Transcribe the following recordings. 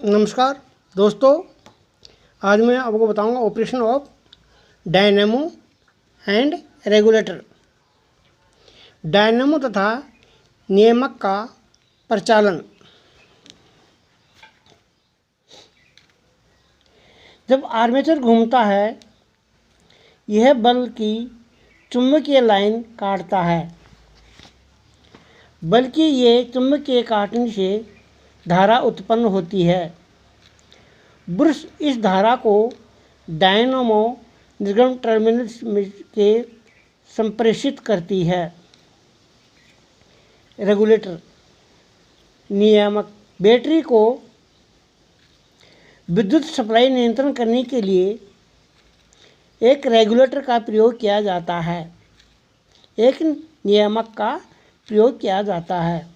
नमस्कार दोस्तों, आज मैं आपको बताऊंगा operation of dynamo and regulator. Dynamo तथा नियामक का प्रचालन। जब आर्मेचर घूमता है, यह बल की चुंबकीय लाइन काटता है, बल्कि ये चुंबकीय काटने से धारा उत्पन्न होती है। ब्रश इस धारा को डायनेमो निर्गम टर्मिनल के संप्रेषित करती है। रेगुलेटर नियामक बैटरी को विद्युत सप्लाई नियंत्रण करने के लिए एक रेगुलेटर का प्रयोग किया जाता है। एक नियामक का प्रयोग किया जाता है।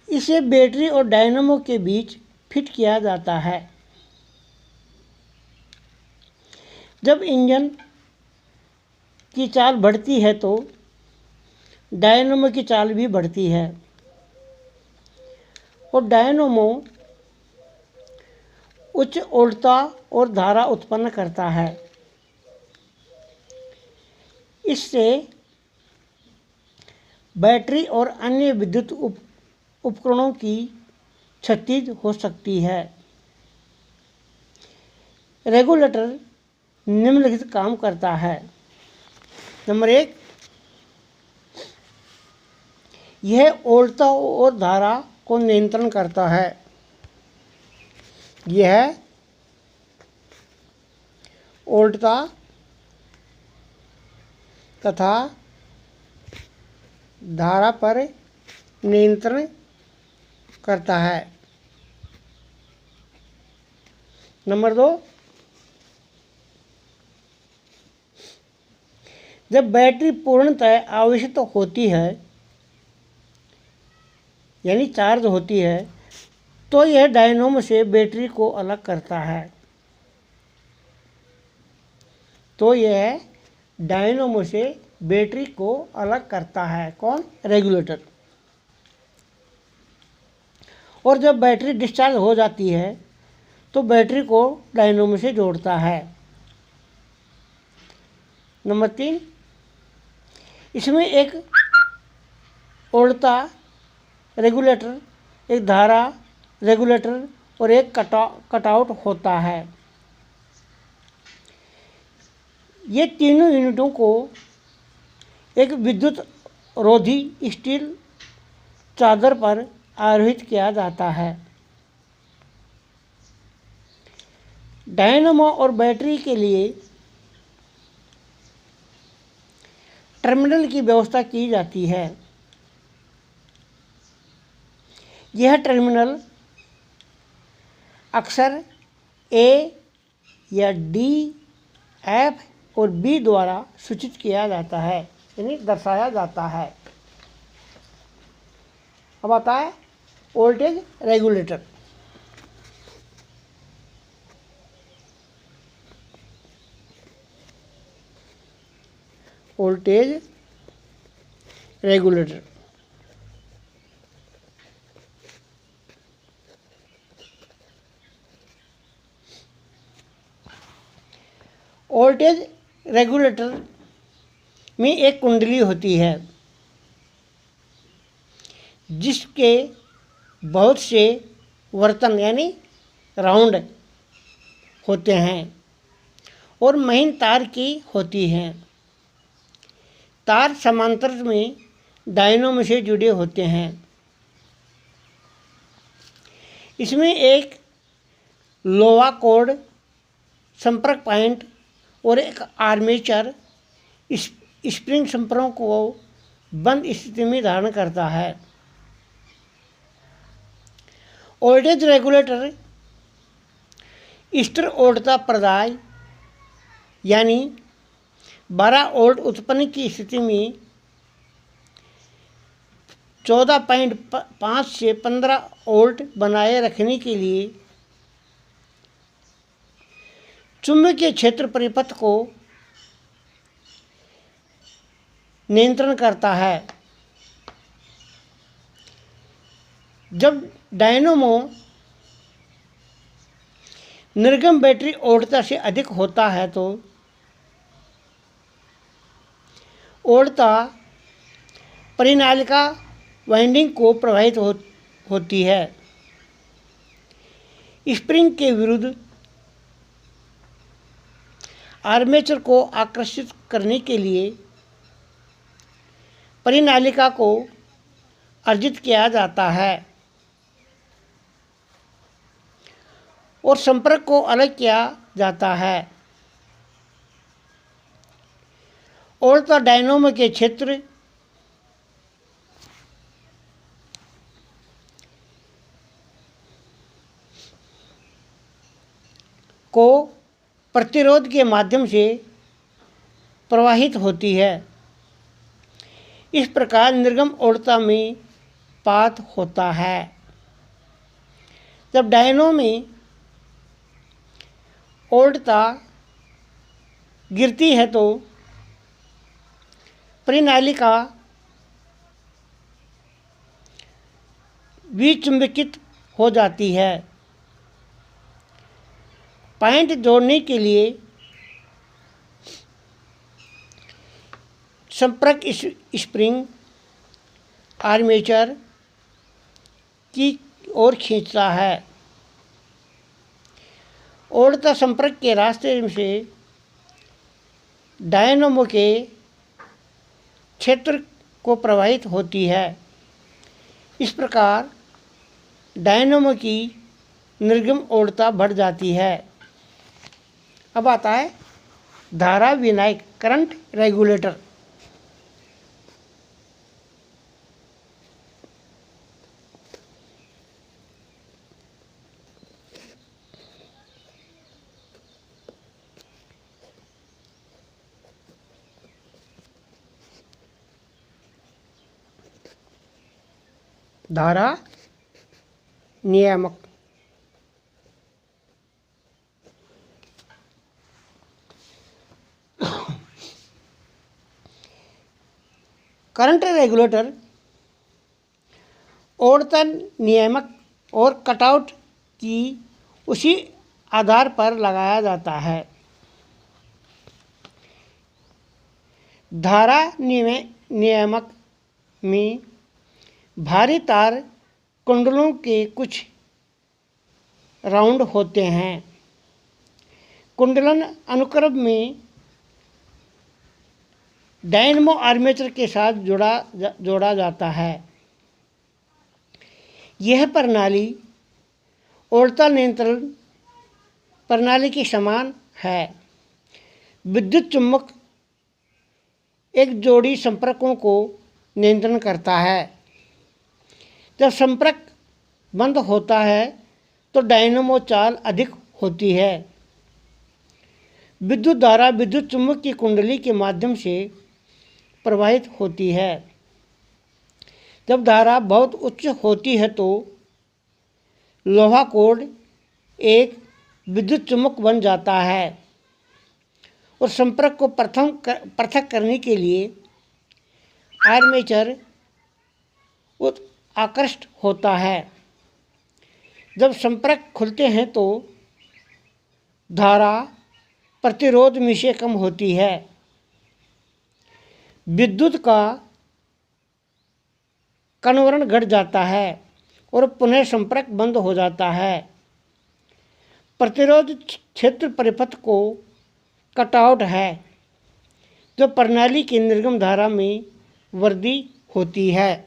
इसे बैटरी और डायनेमो के बीच फिट किया जाता है। जब इंजन की चाल बढ़ती है तो डायनेमो की चाल भी बढ़ती है और डायनेमो उच्च वोल्टता और धारा उत्पन्न करता है। इससे बैटरी और अन्य विद्युत उपकरणों की क्षति हो सकती है। रेगुलेटर निम्नलिखित काम करता है। नंबर 1, यह वोल्टता और धारा को नियंत्रण करता है। यह वोल्टता तथा धारा पर नियंत्रण करता है। नंबर 2, जब बैटरी पूर्णतः आवेशित होती है यानी चार्ज होती है, तो यह डायनेमो से बैटरी को अलग करता है। कौन? रेगुलेटर। और जब बैटरी डिस्चार्ज हो जाती है तो बैटरी को डायनेमो से जोड़ता है। नंबर 3, इसमें एक वोल्टता रेगुलेटर, एक धारा रेगुलेटर और एक कटआउट होता है। ये तीनों यूनिटों को एक विद्युत रोधी स्टील चादर पर आरोहित किया जाता है। डायनेमो और बैटरी के लिए टर्मिनल की व्यवस्था की जाती है। यह टर्मिनल अक्सर ए या डी, एफ और बी द्वारा सूचित किया जाता है, यानी दर्शाया जाता है। अब आता है voltage regulator. Voltage regulator voltage regulator में एक कुंडली होती है जिसके बहुत से वर्तन यानी राउंड होते हैं और महीन तार की होती हैं। तार समांतर में डायनेमो से जुड़े होते हैं। इसमें एक लोहा कोड संपर्क पॉइंट और एक आर्मेचर स्प्रिंग संपर्कों को बंद स्थिति में धारण करता है। वोल्टेज रेगुलेटर स्थिर वोल्टता प्रदाय यानी 12 वोल्ट उत्पन्न की स्थिति में 14.5 से 15 वोल्ट बनाए रखने के लिए चुंबकीय क्षेत्र परिपथ को नियंत्रण करता है। जब डायनेमो निर्गम बैटरी ओढ़ता से अधिक होता है तो ओढ़ता परिनालिका वाइंडिंग को प्रभावित होती है। स्प्रिंग के विरुद्ध आर्मेचर को आकर्षित करने के लिए परिनालिका को अर्जित किया जाता है और संपर्क को अलग किया जाता है। ओढ़ता डायनेमो के क्षेत्र को प्रतिरोध के माध्यम से प्रवाहित होती है। इस प्रकार निर्गम ओढ़ता में पात होता है। जब डायनेमो में ओढ़ता गिरती है तो परिनालिका विचुंबकित हो जाती है। पॉइंट जोड़ने के लिए संपर्क स्प्रिंग आर्मेचर की ओर खींचता है। ओढ़ता संपर्क के रास्ते से डायनेमो के क्षेत्र को प्रभावित होती है। इस प्रकार डायनेमो की निर्गम ओढ़ता बढ़ जाती है। अब आता है धारा विनायक करंट रेगुलेटर। धारा नियामक करंट रेगुलेटर ओढ़ता नियामक और कटआउट की उसी आधार पर लगाया जाता है। धारा नियामक में भारी तार कुंडलों के कुछ राउंड होते हैं। कुंडलन अनुक्रम में डायनेमो आर्मेचर के साथ जोड़ा जाता है। यह प्रणाली ओढ़ता नियंत्रण प्रणाली के समान है। विद्युत चुम्बक एक जोड़ी संपर्कों को नियंत्रण करता है। जब संपर्क बंद होता है तो डायनेमो चाल अधिक होती है। विद्युत धारा विद्युत चुम्बक की कुंडली के माध्यम से प्रवाहित होती है। जब धारा बहुत उच्च होती है तो लोहा कोड एक विद्युत चुम्बक बन जाता है और संपर्क को पृथक करने के लिए आर्मेचर आकृष्ट होता है। जब संपर्क खुलते हैं तो धारा प्रतिरोध में से कम होती है। विद्युत का कन्वरण घट जाता है और पुनः संपर्क बंद हो जाता है। प्रतिरोध क्षेत्र परिपथ को कटआउट है जो प्रणाली की निर्गम धारा में वृद्धि होती है।